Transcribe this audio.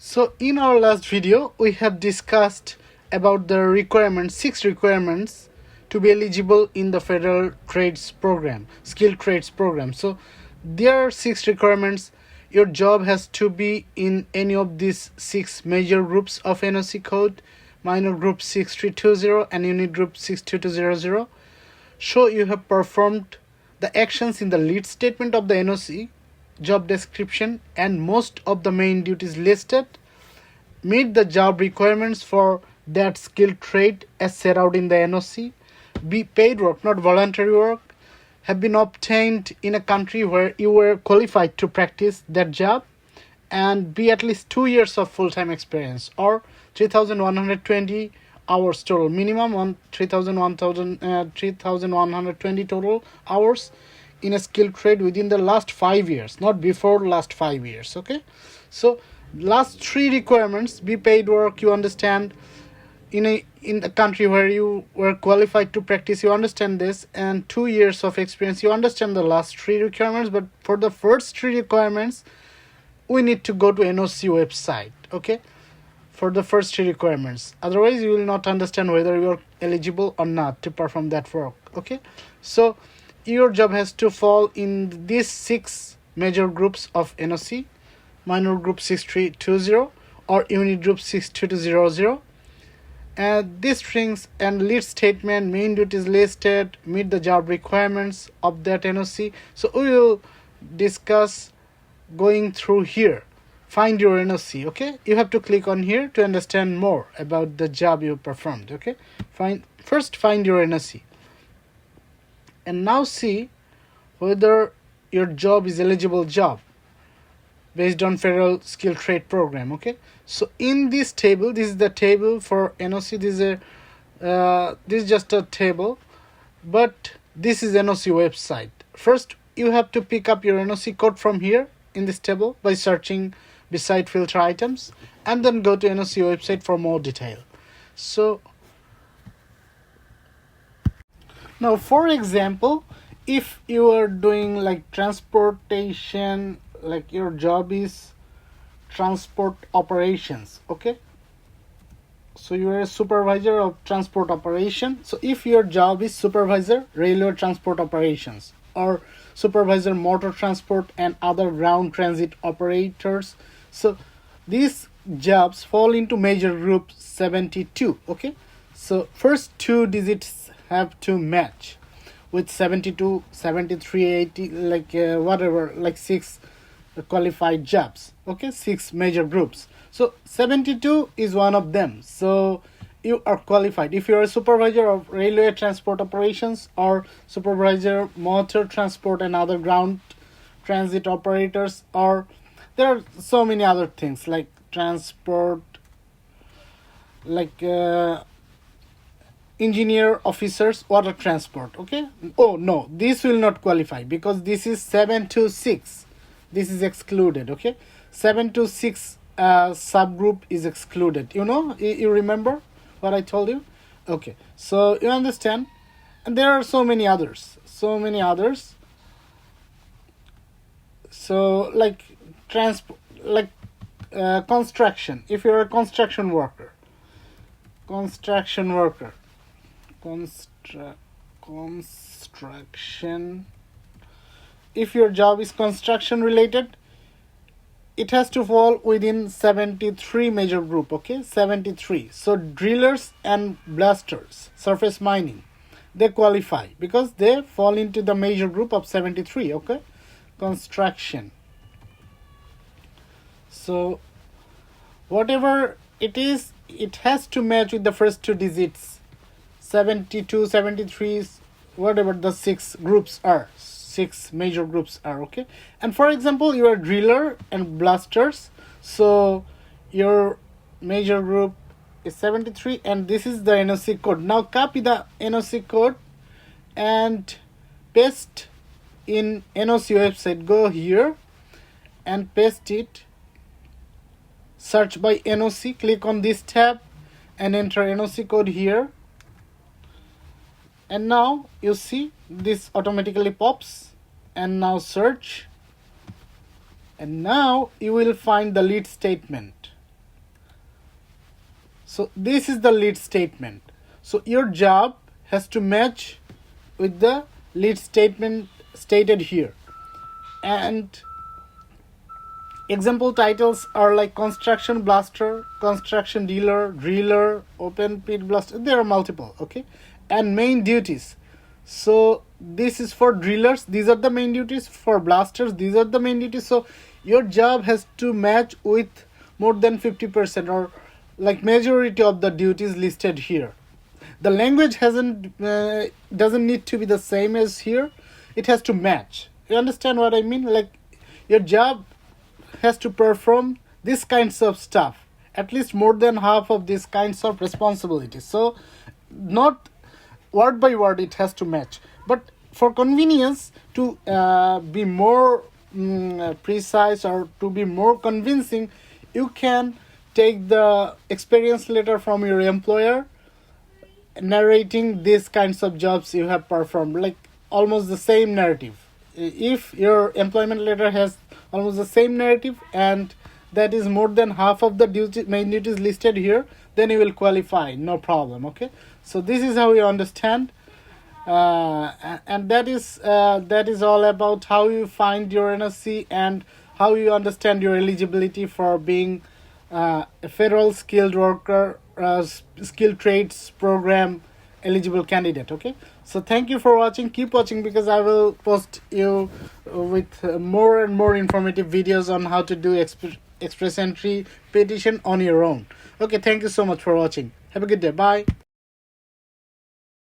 So in our last video, we have discussed about the requirements, 6 requirements to be eligible in the Federal Trades Program, Skilled Trades Program. So there are 6 requirements. Your job has to be in any of these 6 major groups of NOC code, minor group 6320 and unit group 62200. So you have performed the actions in the lead statement of the NOC, job description, and most of the main duties listed, meet the job requirements for that skilled trade as set out in the NOC, be paid work, not voluntary work, have been obtained in a country where you were qualified to practice that job, and be at least 2 years of full-time experience or 3,120 hours total, minimum on 3,120 total hours in a skilled trade within the last 5 years, not before last 5 years. Okay, so last 3 requirements: be paid work, you understand, in the country where you were qualified to practice, you understand this, and 2 years of experience, you understand the last 3 requirements. But for the first 3 requirements, we need to go to NOC website, okay, for the first 3 requirements. Otherwise you will not understand whether you are eligible or not to perform that work. Okay, so your job has to fall in these 6 major groups of NOC: minor group 6320 or unit group 62200. And these strings and lead statement, main duties listed, meet the job requirements of that NOC. So we will discuss going through here. Find your NOC. Okay, you have to click on here to understand more about the job you performed. Okay, first find your NOC, and now see whether your job is eligible job based on Federal Skilled Trade Program. Okay, so in this table, this is the table for NOC. This is just a table, but this is NOC website. First you have to pick up your NOC code from here in this table by searching beside filter items, and then go to NOC website for more detail. So now, for example, if you are doing like transportation, like your job is transport operations, okay, so you are a supervisor of transport operation. So if your job is supervisor railway transport operations or supervisor motor transport and other ground transit operators, so these jobs fall into major group 72. Okay, so first 2 digits have to match with 72, 73, 80, like whatever, like 6 qualified jobs. Okay, 6 major groups. So 72 is one of them, so you are qualified if you are a supervisor of railway transport operations or supervisor motor transport and other ground transit operators, or there are so many other things like transport, like engineer officers, water transport. Okay, oh no, this will not qualify because this is 726. This is excluded. Okay, 726 subgroup is excluded. You remember what I told you? Okay, so you understand. And there are so many others. So like construction. If you're a construction worker, construction, if your job is construction related, it has to fall within 73 major group. Okay, 73. So drillers and blasters, surface mining, they qualify because they fall into the major group of 73. Okay, construction. So whatever it is, it has to match with the first 2 digits, 72, 73, whatever the 6 groups are, 6 major groups are. Okay, and for example, you are driller and blasters, so your major group is 73, and this is the NOC code. Now copy the NOC code and paste in NOC website. Go here and paste it. Search by NOC, click on this tab and enter NOC code here, and now you see this automatically pops. And now search, and now you will find the lead statement. So this is the lead statement. So your job has to match with the lead statement stated here. And example titles are like construction blaster, construction dealer, driller, open pit blaster. There are multiple, okay? And main duties. So this is for drillers. These are the main duties. For blasters, these are the main duties. So your job has to match with more than 50% or like majority of the duties listed here. The language doesn't need to be the same as here. It has to match. You understand what I mean? Like your job has to perform these kinds of stuff, at least more than half of these kinds of responsibilities. So not word by word it has to match, but for convenience to be more precise or to be more convincing, you can take the experience letter from your employer narrating these kinds of jobs you have performed, like almost the same narrative. If your employment letter has almost the same narrative and that is more than half of the main duties listed here, then you will qualify, no problem. Okay, so this is how you understand, and that is all about how you find your NOC and how you understand your eligibility for being a federal skilled worker, skilled trades program eligible candidate. Okay, so thank you for watching. Keep watching, because I will post you with more and more informative videos on how to do express entry petition on your own. Okay, thank you so much for watching. Have a good day. Bye.